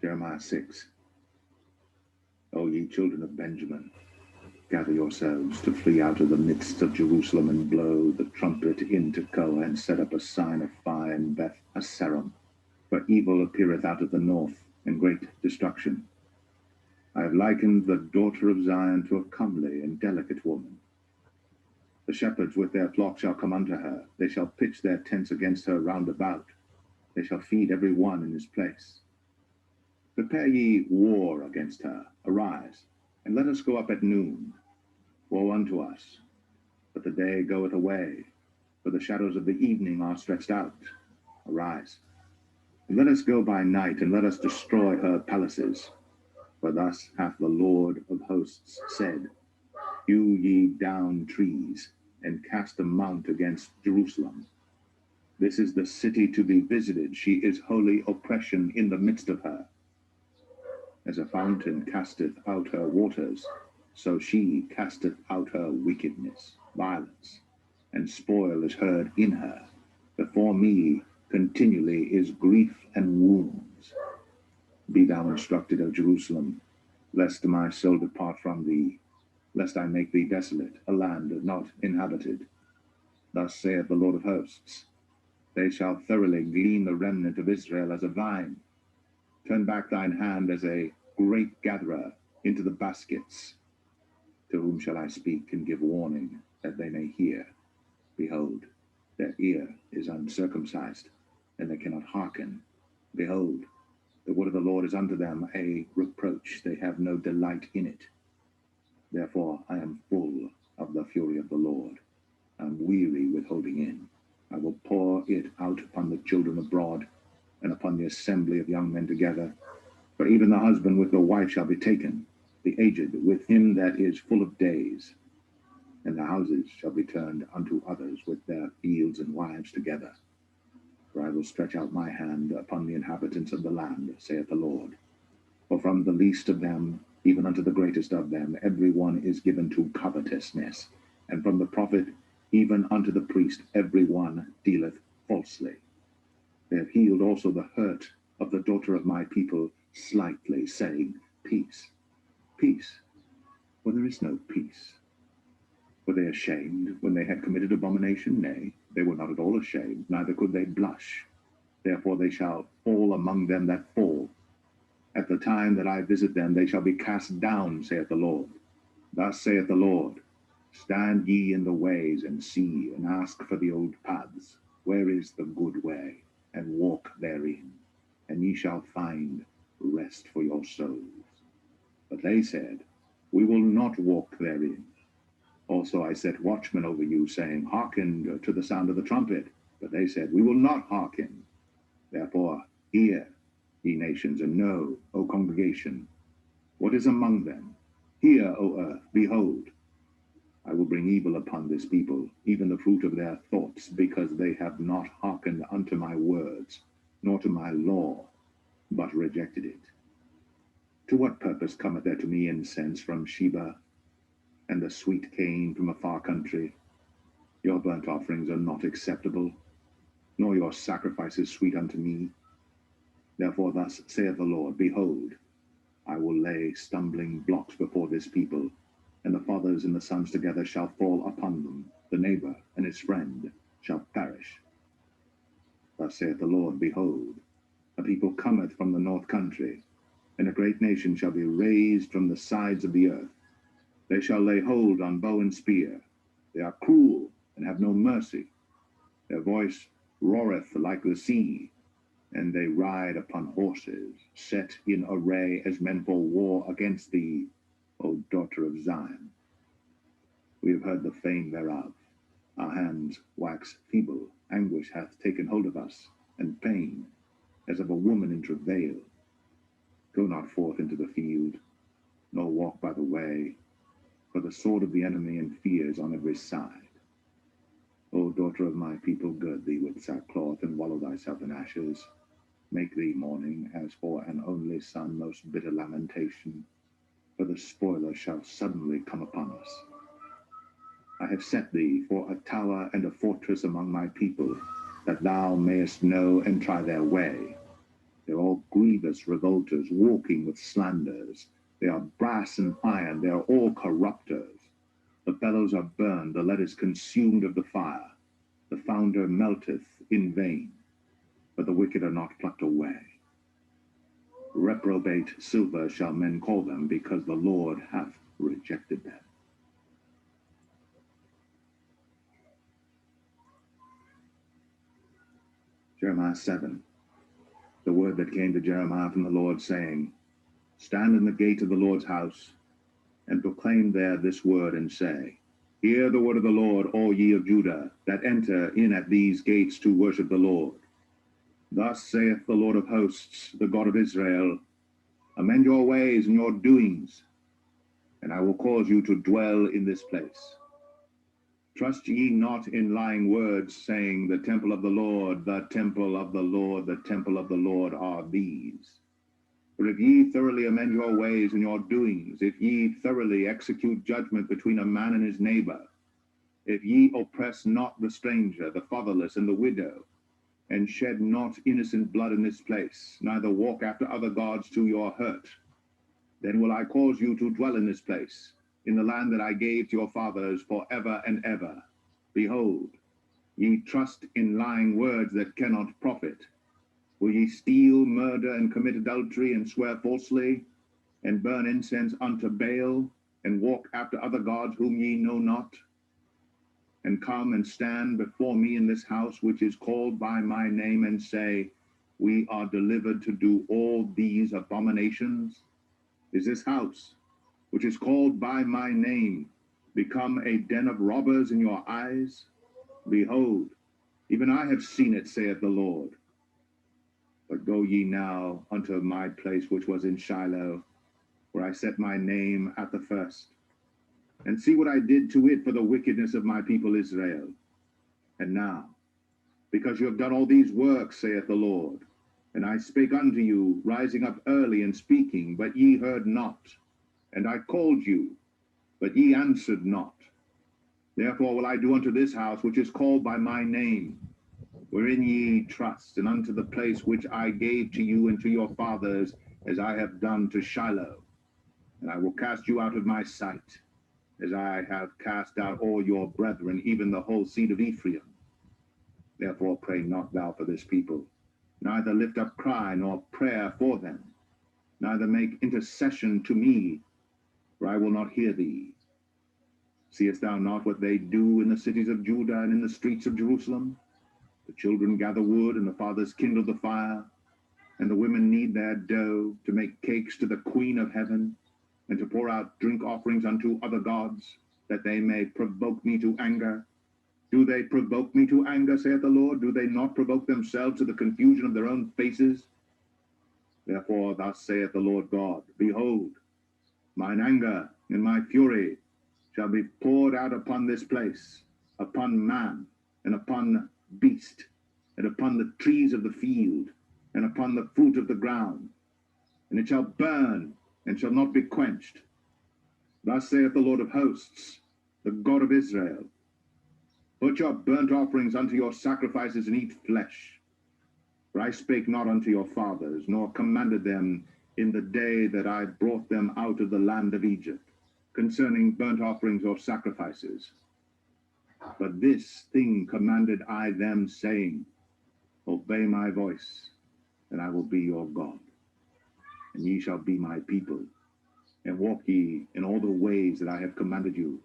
Jeremiah 6. O ye children of Benjamin, gather yourselves to flee out of the midst of Jerusalem, and blow the trumpet in Tekoa, and set up a sign of fire in Beth Asaram. For evil appeareth out of the north, and great destruction. I have likened the daughter of Zion to a comely and delicate woman. The shepherds with their flock shall come unto her. They shall pitch their tents against her round about. They shall feed every one in his place. Prepare ye war against her. Arise, and let us go up at noon. Woe unto us! But the day goeth away, for the shadows of the evening are stretched out. Arise, and let us go by night, and let us destroy her palaces. For thus hath the Lord of hosts said, Hew ye down trees, and cast a mount against Jerusalem. This is the city to be visited. She is holy oppression in the midst of her. As a fountain casteth out her waters, so she casteth out her wickedness. Violence and spoil is heard in her. Before me continually is grief and wounds. Be thou instructed, O Jerusalem, lest my soul depart from thee, lest I make thee desolate, a land not inhabited. Thus saith the Lord of hosts, they shall thoroughly glean the remnant of Israel as a vine. Turn back thine hand as a grape gatherer into the baskets. To whom shall I speak and give warning, that they may hear? Behold, their ear is uncircumcised, and they cannot hearken. Behold, the word of the Lord is unto them a reproach. They have no delight in it. Therefore I am full of the fury of the Lord. I am weary with holding in. I will pour it out upon the children abroad, and upon the assembly of young men together. For even the husband with the wife shall be taken, the aged with him that is full of days. And the houses shall be turned unto others with their fields and wives together. For I will stretch out my hand upon the inhabitants of the land, saith the Lord. For from the least of them, even unto the greatest of them, every one is given to covetousness. And from the prophet, even unto the priest, every one dealeth falsely. They have healed also the hurt of the daughter of my people slightly, saying, Peace, peace, for there is no peace. Were they ashamed when they had committed abomination? Nay, they were not at all ashamed, neither could they blush. Therefore they shall fall among them that fall. At the time that I visit them, they shall be cast down, saith the Lord. Thus saith the Lord, stand ye in the ways, and see, and ask for the old paths. Where is the good way? And walk therein, and ye shall find rest for your souls. But they said, we will not walk therein. Also I set watchmen over you, saying, hearken to the sound of the trumpet. But they said, we will not hearken. Therefore hear, ye nations, and know, O congregation, what is among them. Hear, O earth, behold, I will bring evil upon this people, even the fruit of their thoughts, because they have not hearkened unto my words, nor to my law, but rejected it. To what purpose cometh there to me incense from Sheba, and the sweet cane from a far country? Your burnt offerings are not acceptable, nor your sacrifices sweet unto me. Therefore thus saith the Lord, behold, I will lay stumbling blocks before this people, and the fathers and the sons together shall fall upon them. The neighbor and his friend shall perish. Thus saith the Lord, behold, a people cometh from the north country, and a great nation shall be raised from the sides of the earth. They shall lay hold on bow and spear. They are cruel and have no mercy. Their voice roareth like the sea, and they ride upon horses, set in array as men for war against thee, O daughter of Zion. We have heard the fame thereof. Our hands wax feeble. Anguish hath taken hold of us, and pain, as of a woman in travail. Go not forth into the field, nor walk by the way, for the sword of the enemy and fear is on every side. O daughter of my people, gird thee with sackcloth, and wallow thyself in ashes. Make thee mourning, as for an only son, most bitter lamentation, for the spoiler shall suddenly come upon us. I have set thee for a tower and a fortress among my people, that thou mayest know and try their way, They're all grievous revolters, walking with slanders. They are brass and iron, they are all corrupters. The bellows are burned, the lead is consumed of the fire. The founder melteth in vain, but the wicked are not plucked away. Reprobate silver shall men call them, because the Lord hath rejected them. Jeremiah 7. The word that came to Jeremiah from the Lord, saying, Stand in the gate of the Lord's house, and proclaim there this word, and say, Hear the word of the Lord, all ye of Judah, that enter in at these gates to worship the Lord. Thus saith the Lord of hosts, the God of Israel, Amend your ways and your doings, and I will cause you to dwell in this place. Trust ye not in lying words, saying, The temple of the Lord, the temple of the Lord, the temple of the Lord are these. For if ye thoroughly amend your ways and your doings, if ye thoroughly execute judgment between a man and his neighbor, if ye oppress not the stranger, the fatherless, and the widow, and shed not innocent blood in this place, neither walk after other gods to your hurt, then will I cause you to dwell in this place, in the land that I gave to your fathers for ever and ever. Behold, ye trust in lying words that cannot profit. Will ye steal, murder, and commit adultery, and swear falsely, and burn incense unto Baal, and walk after other gods whom ye know not, and come and stand before me in this house which is called by my name, and say, We are delivered to do all these abominations? Is this house, which is called by my name, become a den of robbers in your eyes? Behold, even I have seen it, saith the Lord. But go ye now unto my place which was in Shiloh, where I set my name at the first, and see what I did to it for the wickedness of my people Israel. And now, because you have done all these works, saith the Lord, and I spake unto you, rising up early and speaking, but ye heard not, and I called you, but ye answered not. Therefore will I do unto this house which is called by my name, wherein ye trust, and unto the place which I gave to you and to your fathers, as I have done to Shiloh. And I will cast you out of my sight, as I have cast out all your brethren, even the whole seed of Ephraim. Therefore pray not thou for this people, neither lift up cry nor prayer for them, neither make intercession to me, for I will not hear thee. Seest thou not what they do in the cities of Judah and in the streets of Jerusalem? The children gather wood, and the fathers kindle the fire, and the women knead their dough to make cakes to the Queen of heaven, and to pour out drink offerings unto other gods, that they may provoke me to anger. Do they provoke me to anger, saith the Lord? Do they not provoke themselves to the confusion of their own faces? Therefore thus saith the Lord God, Behold, mine anger and my fury shall be poured out upon this place, upon man, and upon beast, and upon the trees of the field, and upon the fruit of the ground, and it shall burn, and shall not be quenched. Thus saith the Lord of hosts, the God of Israel, Put your burnt offerings unto your sacrifices, and eat flesh. For I spake not unto your fathers, nor commanded them in the day that I brought them out of the land of Egypt, concerning burnt offerings or sacrifices. But this thing commanded I them, saying, Obey my voice, and I will be your God, and ye shall be my people, and walk ye in all the ways that I have commanded you,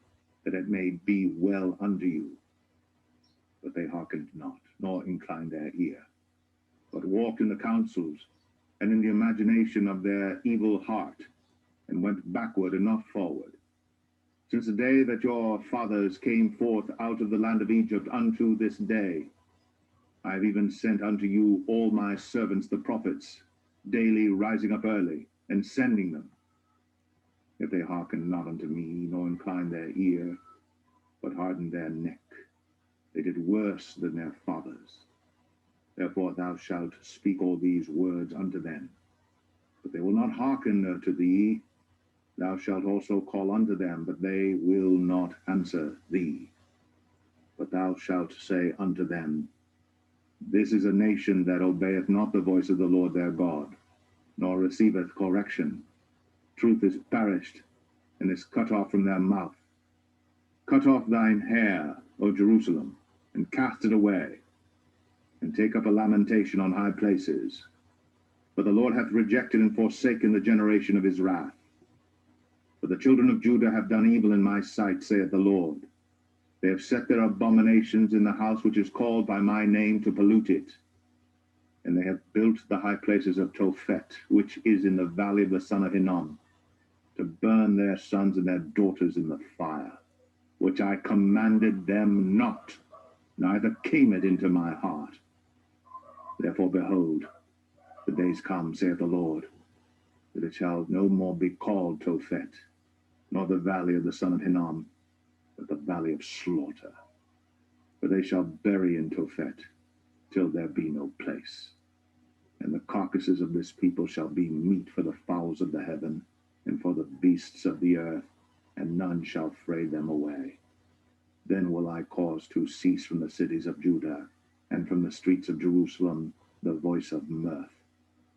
that it may be well unto you. But they hearkened not, nor inclined their ear, but walked in the counsels and in the imagination of their evil heart, and went backward and not forward. Since the day that your fathers came forth out of the land of Egypt unto this day, I have even sent unto you all my servants the prophets, daily rising up early, and sending them. Yet they hearkened not unto me, nor inclined their ear, but hardened their neck. They did worse than their fathers. Therefore thou shalt speak all these words unto them. But they will not hearken unto thee. Thou shalt also call unto them, but they will not answer thee. But thou shalt say unto them, This is a nation that obeyeth not the voice of the Lord their God, nor receiveth correction. Truth is perished, and is cut off from their mouth. Cut off thine hair, O Jerusalem, and cast it away, and take up a lamentation on high places. For the Lord hath rejected and forsaken the generation of his wrath. For the children of Judah have done evil in my sight, saith the Lord. They have set their abominations in the house which is called by my name to pollute it. And they have built the high places of Tophet, which is in the valley of the son of Hinnom, to burn their sons and their daughters in the fire, which I commanded them not, neither came it into my heart. Therefore, behold, the days come, saith the Lord, that it shall no more be called Tophet, nor the valley of the son of Hinnom, but the valley of slaughter. For they shall bury in Tophet, till there be no place. And the carcasses of this people shall be meat for the fowls of the heaven, and for the beasts of the earth, and none shall fray them away. Then will I cause to cease from the cities of Judah, and from the streets of Jerusalem, the voice of mirth,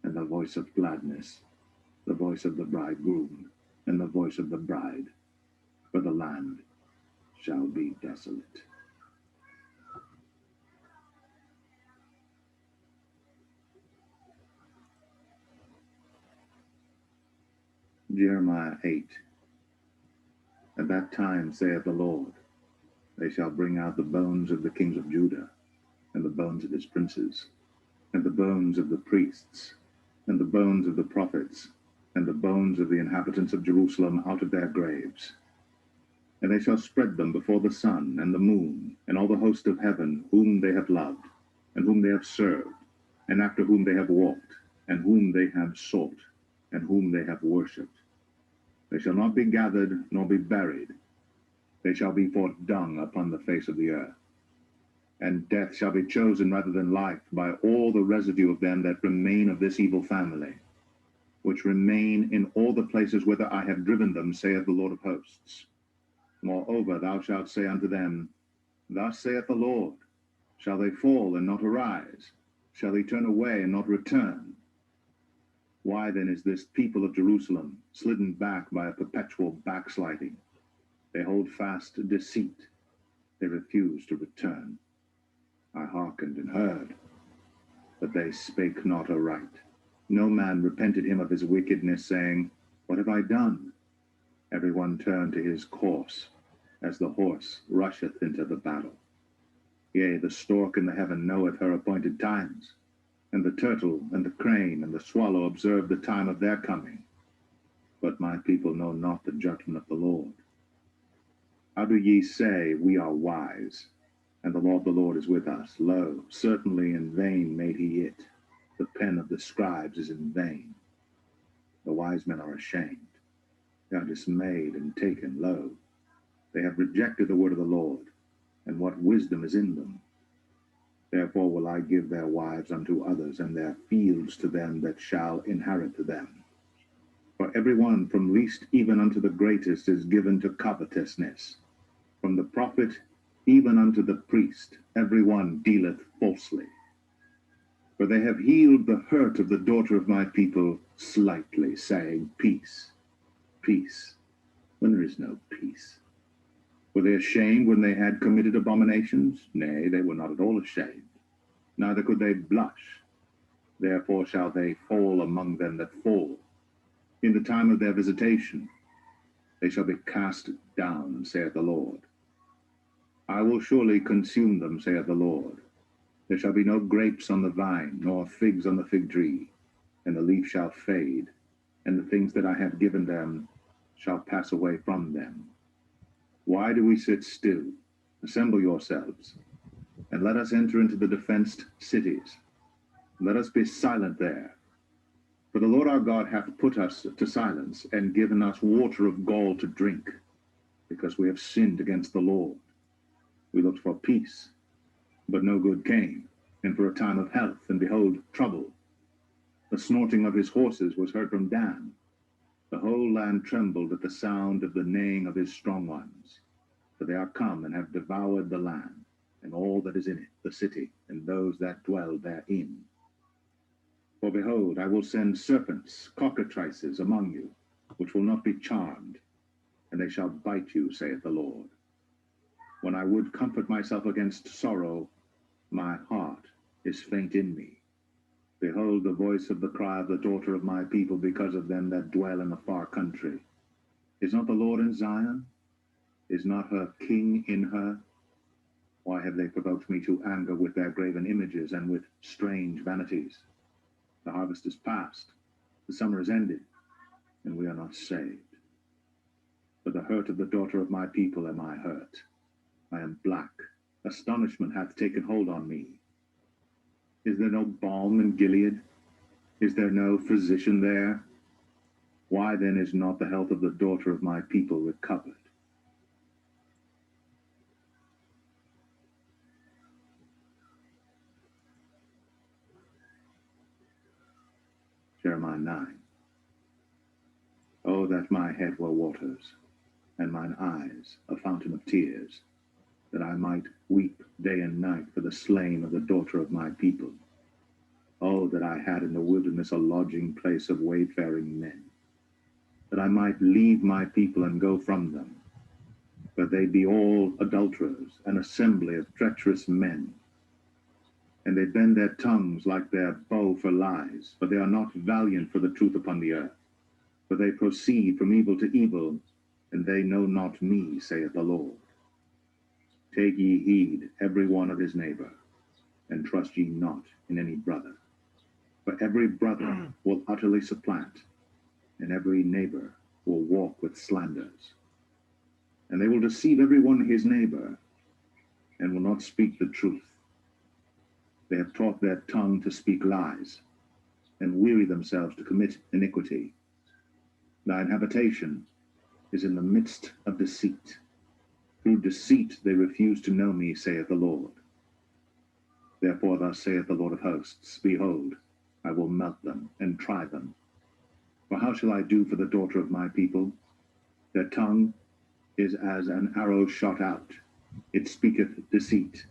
and the voice of gladness, the voice of the bridegroom, and the voice of the bride, for the land shall be desolate. Jeremiah 8. At that time, saith the Lord, they shall bring out the bones of the kings of Judah, and the bones of his princes, and the bones of the priests, and the bones of the prophets, and the bones of the inhabitants of Jerusalem out of their graves. And they shall spread them before the sun and the moon, and all the host of heaven, whom they have loved, and whom they have served, and after whom they have walked, and whom they have sought, and whom they have worshipped. They shall not be gathered, nor be buried. They shall be for dung upon the face of the earth. And death shall be chosen rather than life by all the residue of them that remain of this evil family, which remain in all the places whither I have driven them, saith the Lord of hosts. Moreover, thou shalt say unto them, Thus saith the Lord, shall they fall and not arise? Shall they turn away and not return? Why then is this people of Jerusalem slidden back by a perpetual backsliding? They hold fast deceit. They refuse to return. I hearkened and heard, but they spake not aright. No man repented him of his wickedness, saying, What have I done? Every one turned to his course, as the horse rusheth into the battle. Yea, the stork in the heaven knoweth her appointed times, and the turtle and the crane and the swallow observe the time of their coming. But my people know not the judgment of the Lord. How do ye say, We are wise, and the law of the Lord is with us? Lo, certainly in vain made he it. The pen of the scribes is in vain. The wise men are ashamed. They are dismayed and taken low. They have rejected the word of the Lord, and what wisdom is in them? Therefore will I give their wives unto others, and their fields to them that shall inherit them. For every one from least even unto the greatest is given to covetousness. From the prophet even unto the priest, every one dealeth falsely. For they have healed the hurt of the daughter of my people slightly, saying, Peace, peace, when there is no peace. Were they ashamed when they had committed abominations? Nay, they were not at all ashamed, neither could they blush. Therefore shall they fall among them that fall. In the time of their visitation they shall be cast down, saith the Lord. I will surely consume them, saith the Lord. There shall be no grapes on the vine, nor figs on the fig tree, and the leaf shall fade, and the things that I have given them shall pass away from them. Why do we sit still? Assemble yourselves, and let us enter into the defenced cities. Let us be silent there. For the Lord our God hath put us to silence, and given us water of gall to drink, because we have sinned against the Lord. We looked for peace, but no good came, and for a time of health, and behold, trouble. The snorting of his horses was heard from Dan. The whole land trembled at the sound of the neighing of his strong ones. For they are come and have devoured the land. and all that is in it, the city, and those that dwell therein. For behold, I will send serpents, cockatrices among you, which will not be charmed, and they shall bite you, saith the Lord. When I would comfort myself against sorrow, my heart is faint in me. Behold the voice of the cry of the daughter of my people because of them that dwell in the far country. Is not the Lord in Zion? Is not her king in her? Why have they provoked me to anger with their graven images and with strange vanities? The harvest is past, the summer is ended, and we are not saved. For the hurt of the daughter of my people am I hurt. I am black. Astonishment hath taken hold on me. Is there no balm in Gilead? Is there no physician there? Why then is not the health of the daughter of my people recovered? Jeremiah 9. Oh, that my head were waters, and mine eyes a fountain of tears, that I might weep day and night for the slain of the daughter of my people. Oh, that I had in the wilderness a lodging place of wayfaring men, that I might leave my people and go from them. But they be all adulterers, an assembly of treacherous men. And they bend their tongues like their bow for lies, but they are not valiant for the truth upon the earth. For they proceed from evil to evil, and they know not me, saith the Lord. Take ye heed every one of his neighbor, and trust ye not in any brother. For every brother will utterly supplant, and every neighbor will walk with slanders. And they will deceive every one his neighbor, and will not speak the truth. They have taught their tongue to speak lies, and weary themselves to commit iniquity. Thine habitation is in the midst of deceit. Through deceit they refuse to know me, saith the Lord. Therefore thus saith the Lord of hosts, Behold, I will melt them, and try them. For how shall I do for the daughter of my people? Their tongue is as an arrow shot out. It speaketh deceit.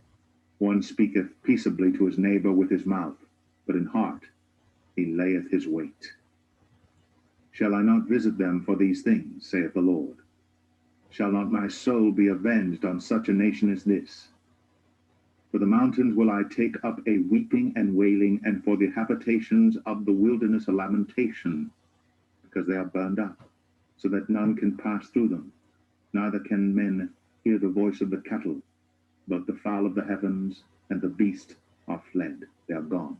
One speaketh peaceably to his neighbor with his mouth, but in heart he layeth his wait. Shall I not visit them for these things, saith the Lord? Shall not my soul be avenged on such a nation as this? For the mountains will I take up a weeping and wailing, and for the habitations of the wilderness a lamentation, because they are burned up, so that none can pass through them, neither can men hear the voice of the cattle. Both the fowl of the heavens and the beast are fled, they are gone.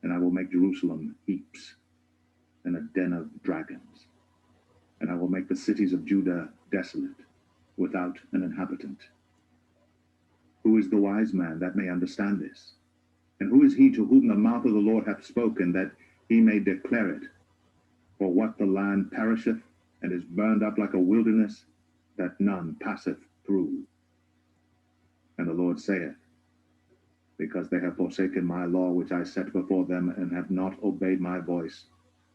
And I will make Jerusalem heaps, and a den of dragons. And I will make the cities of Judah desolate, without an inhabitant. Who is the wise man that may understand this? And who is he to whom the mouth of the Lord hath spoken, that he may declare it? For what the land perisheth, and is burned up like a wilderness, that none passeth through. And the Lord saith, Because they have forsaken my law which I set before them, and have not obeyed my voice,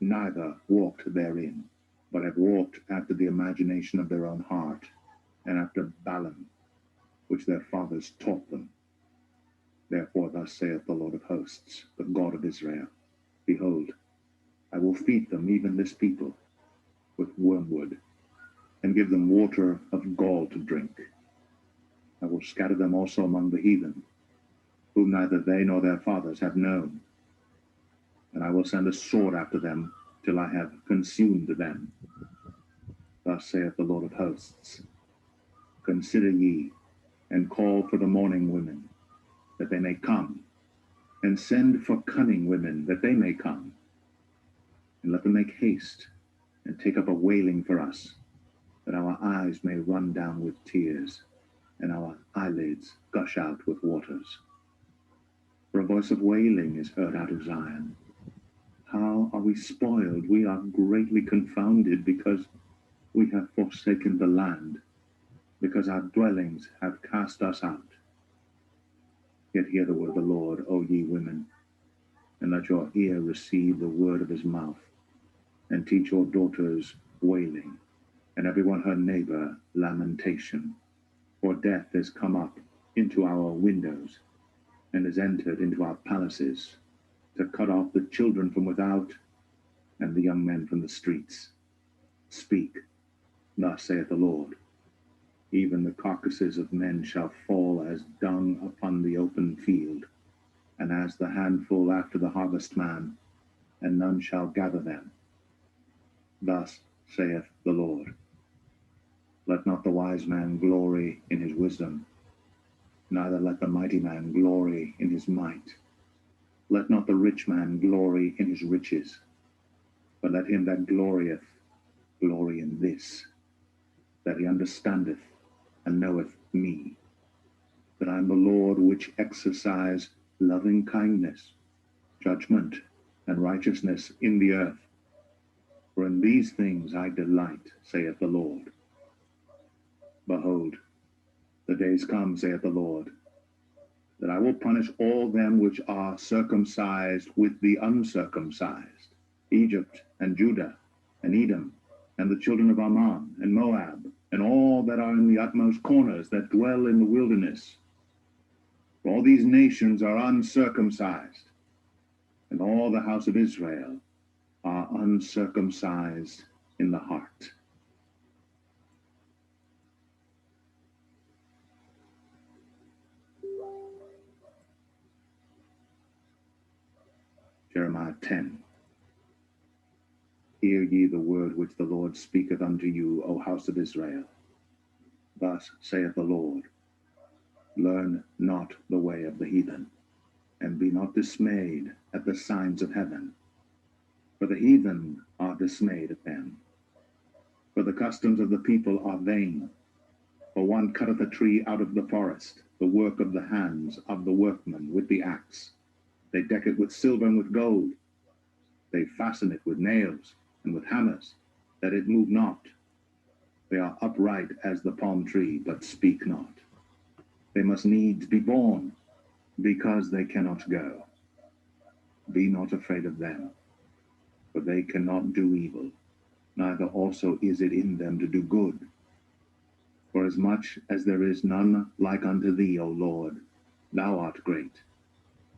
neither walked therein, but have walked after the imagination of their own heart, and after Balaam, which their fathers taught them. Therefore thus saith the Lord of hosts, the God of Israel, Behold, I will feed them, even this people, with wormwood, and give them water of gall to drink. I will scatter them also among the heathen, whom neither they nor their fathers have known. And I will send a sword after them, till I have consumed them. Thus saith the Lord of hosts, Consider ye, and call for the mourning women, that they may come, and send for cunning women, that they may come. And let them make haste, and take up a wailing for us, that our eyes may run down with tears, and our eyelids gush out with waters. For a voice of wailing is heard out of Zion. How are we spoiled? We are greatly confounded, because we have forsaken the land, because our dwellings have cast us out. Yet hear the word of the Lord, O ye women, and let your ear receive the word of his mouth, and teach your daughters wailing, and every one her neighbor lamentation. For death is come up into our windows, and has entered into our palaces, to cut off the children from without, and the young men from the streets. Speak, thus saith the Lord. Even the carcasses of men shall fall as dung upon the open field, and as the handful after the harvestman, and none shall gather them. Thus saith the Lord. Let not the wise man glory in his wisdom, neither let the mighty man glory in his might. Let not the rich man glory in his riches, but let him that glorieth glory in this, that he understandeth and knoweth me, that I am the Lord which exercise loving kindness, judgment, and righteousness in the earth. For in these things I delight, saith the Lord. Behold, the days come, saith the Lord, that I will punish all them which are circumcised with the uncircumcised, Egypt and Judah and Edom, and the children of Ammon and Moab, and all that are in the utmost corners that dwell in the wilderness. For all these nations are uncircumcised, and all the house of Israel are uncircumcised in the heart. Jeremiah 10. Hear ye the word which the Lord speaketh unto you, O house of Israel. Thus saith the Lord, learn not the way of the heathen, and be not dismayed at the signs of heaven. For the heathen are dismayed at them. For the customs of the people are vain. For one cutteth a tree out of the forest, the work of the hands of the workman with the axe. They deck it with silver and with gold. They fasten it with nails and with hammers, that it move not. They are upright as the palm tree, but speak not. They must needs be born, because they cannot go. Be not afraid of them, for they cannot do evil, neither also is it in them to do good. For as much as there is none like unto thee, O Lord, thou art great,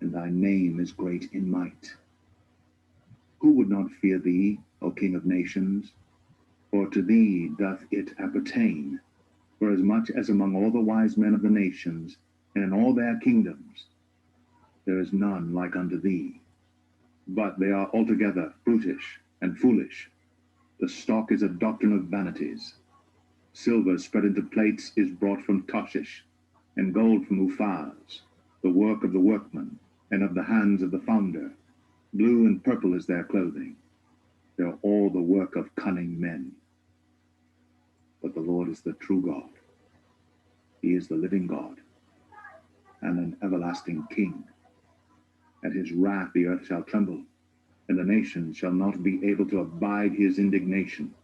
and thy name is great in might. Who would not fear thee, O King of nations? For to thee doth it appertain. For as much as among all the wise men of the nations, and in all their kingdoms, there is none like unto thee. But they are altogether brutish and foolish. The stock is a doctrine of vanities. Silver spread into plates is brought from Tarshish, and gold from Uphaz, the work of the workman, and of the hands of the founder. Blue and purple is their clothing. They are all the work of cunning men. But the Lord is the true God. He is the living God, and an everlasting King. At his wrath the earth shall tremble, and the nations shall not be able to abide his indignation.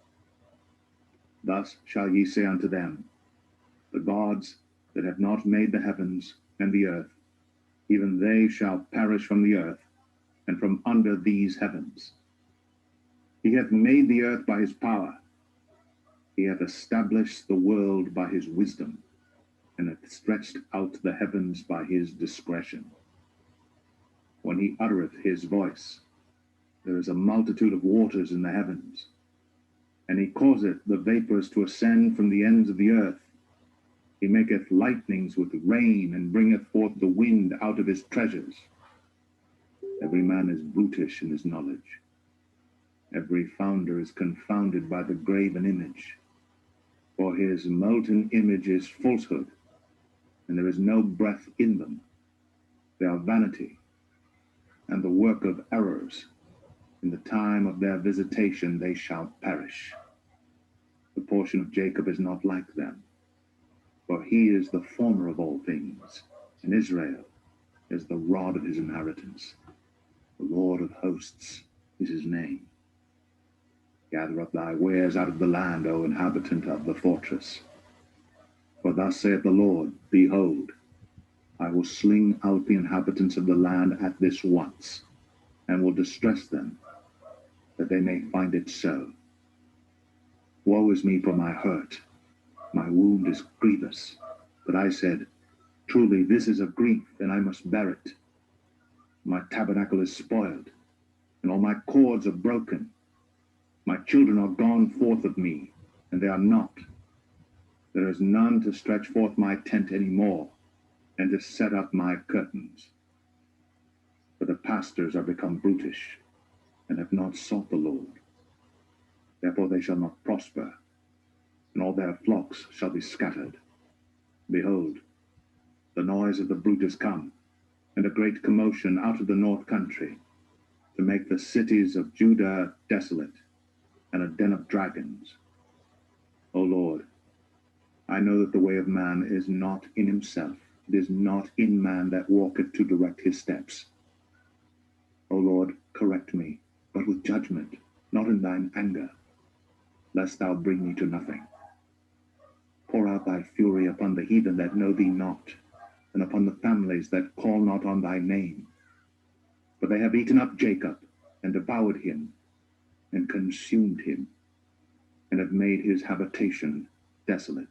Thus shall ye say unto them, the gods that have not made the heavens and the earth, even they shall perish from the earth, and from under these heavens. He hath made the earth by his power. He hath established the world by his wisdom, and hath stretched out the heavens by his discretion. When he uttereth his voice, there is a multitude of waters in the heavens, and he causeth the vapors to ascend from the ends of the earth. He maketh lightnings with rain, and bringeth forth the wind out of his treasures. Every man is brutish in his knowledge. Every founder is confounded by the graven image. For his molten image is falsehood, and there is no breath in them. They are vanity, and the work of errors. In the time of their visitation they shall perish. The portion of Jacob is not like them, for he is the former of all things, and Israel is the rod of his inheritance. The Lord of hosts is his name. Gather up thy wares out of the land, O inhabitant of the fortress. For thus saith the Lord, behold, I will sling out the inhabitants of the land at this once, and will distress them, that they may find it so. Woe is me for my hurt, my wound is grievous. But I said, Truly, this is a grief, and I must bear it. My tabernacle is spoiled, and all my cords are broken. My children are gone forth of me, and they are not. There is none to stretch forth my tent any more, and to set up my curtains. For the pastors are become brutish, and have not sought the Lord. Therefore they shall not prosper, and all their flocks shall be scattered. Behold, the noise of the brute is come, and a great commotion out of the north country, to make the cities of Judah desolate, and a den of dragons. O Lord, I know that the way of man is not in himself. It is not in man that walketh to direct his steps. O Lord, correct me, but with judgment, not in thine anger, lest thou bring me to nothing. Pour out thy fury upon the heathen that know thee not, and upon the families that call not on thy name. For they have eaten up Jacob, and devoured him, and consumed him, and have made his habitation desolate.